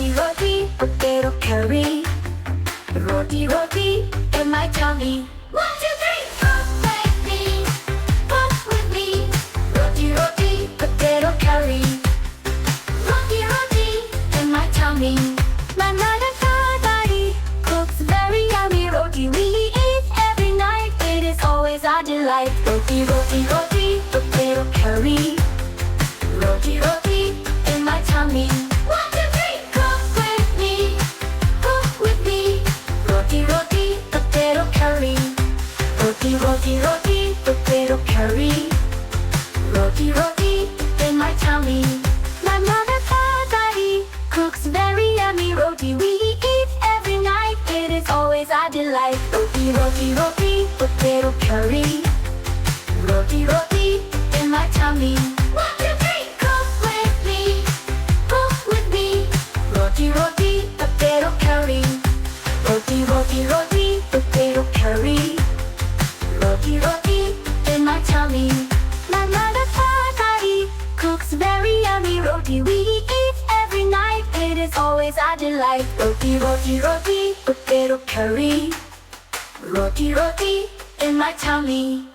Roti roti, potato curry. Roti roti in my tummy. 1, 2, 3, cook with me, cook with me. Roti roti, potato curry. Roti roti in my tummy. My mother Tadari cooks very yummy roti. We eat every night. It is always our delight. Roti roti roti, potato curry. Roti roti in my tummy. 1, 2, 3, cook with me, cook with me. Roti roti, potato curry. Roti roti roti, potato curry. Roti roti in my tummy. My mother Tadari cooks very yummy roti. We eat every night. It is always our delight. Roti roti roti, potato curry. Roti roti in my tummy. 1, 2, 3, cook with me, cook with me. Roti roti, potato curry. Roti roti roti, potato curry. Roti roti in my tummy. My mother Tadari cooks very yummy roti. We eat every night. It is always our delight. Roti roti roti, potato curry. Roti roti in my tummy.